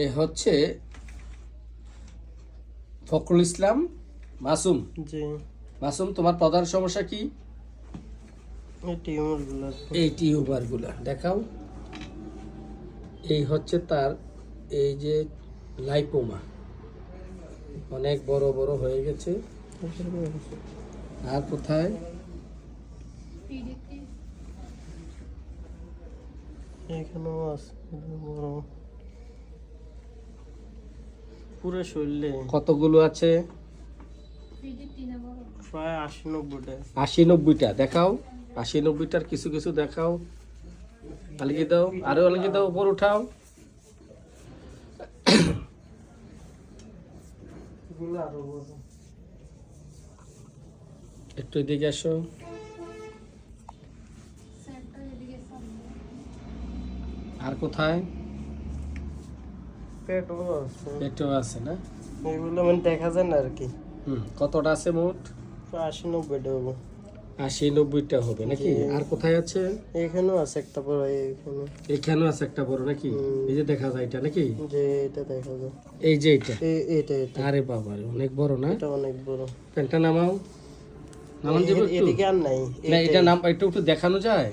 এ হচ্ছে ফখরুল ইসলাম মাসুম। জি। মাসুম, তোমার প্রধান সমস্যা কি? এই টিউমারগুলো দেখাও। এই হচ্ছে তার এই যে লাইপোমা, অনেক বড় বড় হয়ে গেছে। আর কোথায়? এখানেও আছে বড়, পুরো শরীরে কতগুলো আছে? প্রায় 80-90টা। 80-90টা দেখাও। 80-90টার কিছু কিছু দেখাও। আলগি দাও, আরো আলগি দাও, উপর উঠাও। এগুলো আরো বড়। একটু এদিকে আসো। আর কোথায়? পেটও আছে। পেটও আছে না? এগুলো মানে দেখা যায় না আর কি। কতটা আছে মোট? প্রায় 80-90টা হবে। 80-90টা হবে নাকি? আর কোথায় আছে? এখানেও আছে একটা বড়, এখানে। এখানেও আছে একটা বড় নাকি? এই যে দেখা যায় এটা নাকি? যে এটা দেখা যায়। এই যে এটা। এটা আরে বাবা রে, অনেক বড় না? এটা অনেক বড়। প্যান্টটা নামাও। নামান যাবে একটু? এদিকে আর নাই। না, এটা নাম একটু একটু দেখানো যায়?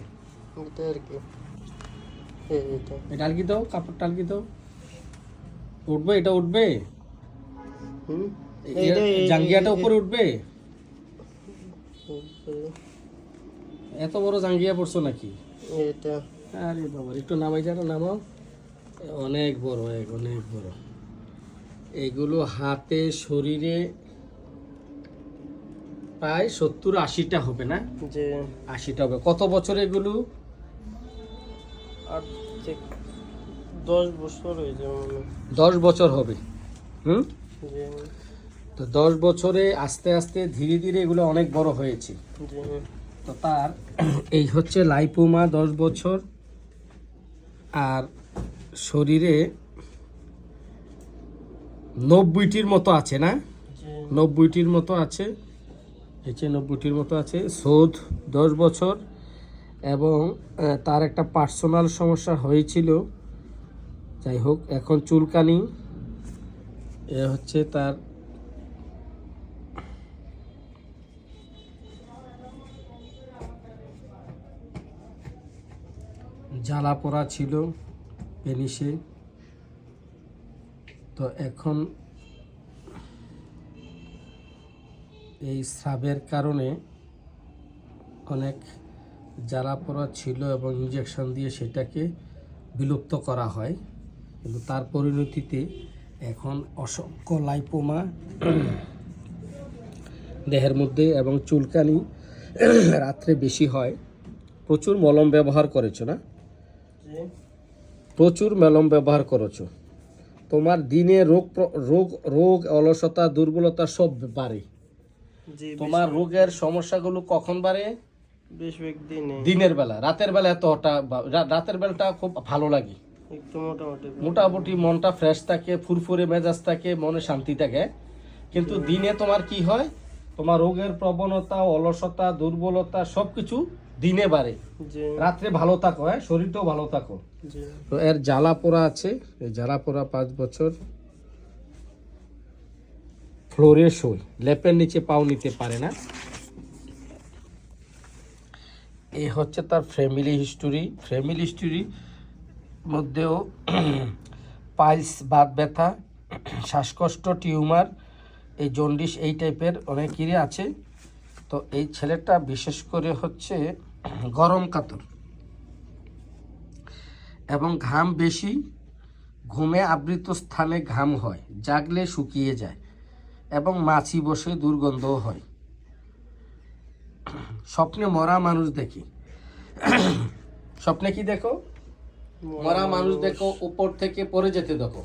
এটা আর কি। এটা এটা আলগি দাও, কাপড়টা আলগি দাও। উঠবে? এটা উঠবে? জাঙ্গিয়াটা উপরে উঠবে? এত বড় জাঙ্গিয়া পড়ছো নাকি? এটা আরে বাবা, একটু নামাই যারা, নামাও। অনেক বড়, অনেক বড়। এগুলো হাতে শরীরে প্রায় 70-80টা হবে না? যে 80টা হবে। কত বছর এগুলো? 10 বছর হয়ে যাবে মনে হয়। 10 বছর হবে। যে তো 10 বছরে আস্তে আস্তে ধীরে ধীরে এগুলো অনেক বড় হয়েছে। যে তো তার এই হচ্ছে লাইপোমা, 10 বছর। আর শরীরে 90টির মতো আছে না? 90টির মতো আছে। এই যে 90টির মতো আছে। শোধ 10 বছর। এবং তার একটা পার্সোনাল সমস্যা হয়েছিল, যাই হোক এখন চুলকানি। এ হচ্ছে তার জ্বালা পোড়া ছিল পেনিসে। তো এখন এই স্রাবের কারণে অনেক জ্বালা পোড়া ছিল এবং ইঞ্জেকশন দিয়ে সেটাকে বিলুপ্ত করা হয়, কিন্তু তার পরিণতিতে এখন অসংখ্য লাইপোমা দেহের মধ্যে এবং চুলকানি রাত্রে বেশি হয়। প্রচুর মলম ব্যবহার করেছো না? প্রচুর মলম ব্যবহার করেছো। তোমার দিনে রোগ অলসতা দুর্বলতা সব বাড়ে। তোমার রোগের সমস্যাগুলো কখন বাড়ে? বেশিরভাগ দিনের বেলা। রাতের বেলা রাতের বেলাটা খুব ভালো লাগে, একটু মোটামুটি মনটা ফ্রেশ থাকে, ফুরফুরে মেজাজ থাকে, মনে শান্তি থাকে। কিন্তু দিনে তোমার কি হয়? তোমার রোগের প্রবণতা, অলসতা, দুর্বলতা সবকিছু দিনে বাড়ে। রাত্রে ভালো থাকো, শরীরটাও ভালো থাকো। তো এর জ্বালা পোড়া আছে। এই জ্বালা পোড়া 5 বছর। ফ্লোরে শোয়, লেপের নিচে পাও নিতে পারে না। এই হচ্ছে তার ফ্যামিলি হিস্টোরি মধ্যেও পাইলস, বাত ব্যথা, শ্বাসকষ্ট, টিউমার, এই জন্ডিস, এই টাইপের অনেকেরই আছে। তো এই ছেলেটা বিশেষ করে হচ্ছে গরম কাতর এবং ঘাম বেশি, ঘুমে আবৃত স্থানে ঘাম হয়, জাগলে শুকিয়ে যায় এবং মাছি বসে দুর্গন্ধও হয়। স্বপ্নে মরা মানুষ দেখি। স্বপ্নে কি দেখো? মরা মানুষ দেখো, উপর থেকে পড়ে যেতে দেখো,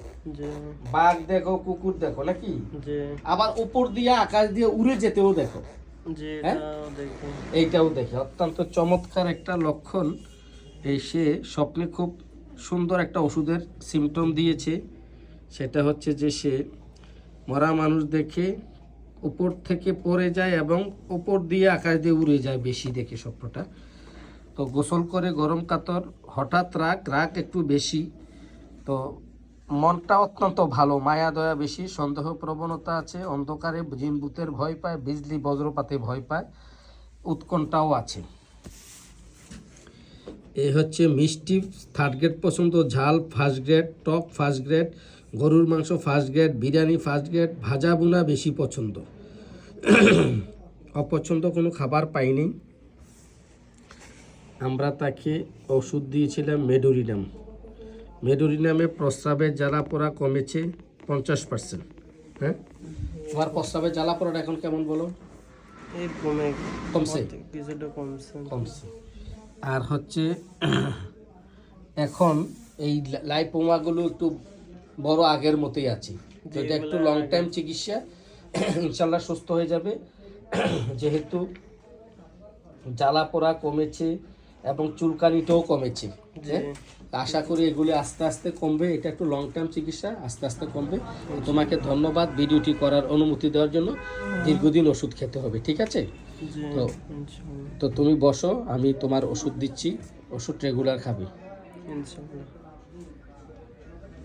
বাঘ দেখো, কুকুর দেখো নাকি? আবার উপর দিয়ে আকাশ দিয়ে উড়ে যেতেও দেখো। এইটাও দেখি। অত্যন্ত চমৎকার একটা লক্ষণ। এই সে স্বপ্নে খুব সুন্দর একটা ওষুধের সিমটম দিয়েছে। সেটা হচ্ছে যে সে মরা মানুষ দেখে, উপর থেকে পড়ে যায় এবং উপর দিয়ে আকাশ দিয়ে উড়ে যায় বেশি দেখে স্বপ্নটা। তো গোসল করে গরম কাতর, হঠাৎ রাগ একটু বেশি। তো মনটা অত্যন্ত ভালো, মায়া দয়া বেশি, সন্দেহ প্রবণতা আছে, অন্ধকারে জিন ভূতের ভয় পায়, বিজলি বজ্রপাতে ভয় পায়, উৎকণ্ঠাও আছে। এই হচ্ছে মিষ্টি থার্ড গ্রেড পছন্দ, ঝাল ফার্স্ট গ্রেড, টক ফার্স্ট গ্রেড, গরুর মাংস first grade, biryani first grade, ভাজা বুনা বেশি পছন্দ। অপছন্দ কোনো খাবার পাইনি। আমরা তাকে ওষুধ দিয়েছিলাম মেডোরিনাম। মেডোরিনামে প্রস্রাবের জ্বালা পোড়া কমেছে 50%। হ্যাঁ, তোমার প্রস্রাবের জ্বালা পোড়াটা এখন কেমন বলো? এই কমছে? কিছুটা কমছে। কমছে। আর হচ্ছে এখন এই লাইপোমাগুলো একটু বড় আগের মতোই আছে, তো এটা একটু লং টাইম চিকিৎসা, ইনশাল্লাহ সুস্থ হয়ে যাবে। যেহেতু জ্বালা পোড়া কমেছে এবং চুলকানিটাও কমেছে, হ্যাঁ, আশা করি এগুলি আস্তে আস্তে কমবে। এটা একটু লং টার্ম চিকিৎসা, আস্তে আস্তে কমবে। তোমাকে ধন্যবাদ ভিডিওটি করার অনুমতি দেওয়ার জন্য। দীর্ঘদিন ওষুধ খেতে হবে, ঠিক আছে? জি, তো ইনশাআল্লাহ। তো তুমি বসো, আমি তোমার ওষুধ দিচ্ছি, ওষুধ রেগুলার খাবে। ইনশাআল্লাহ।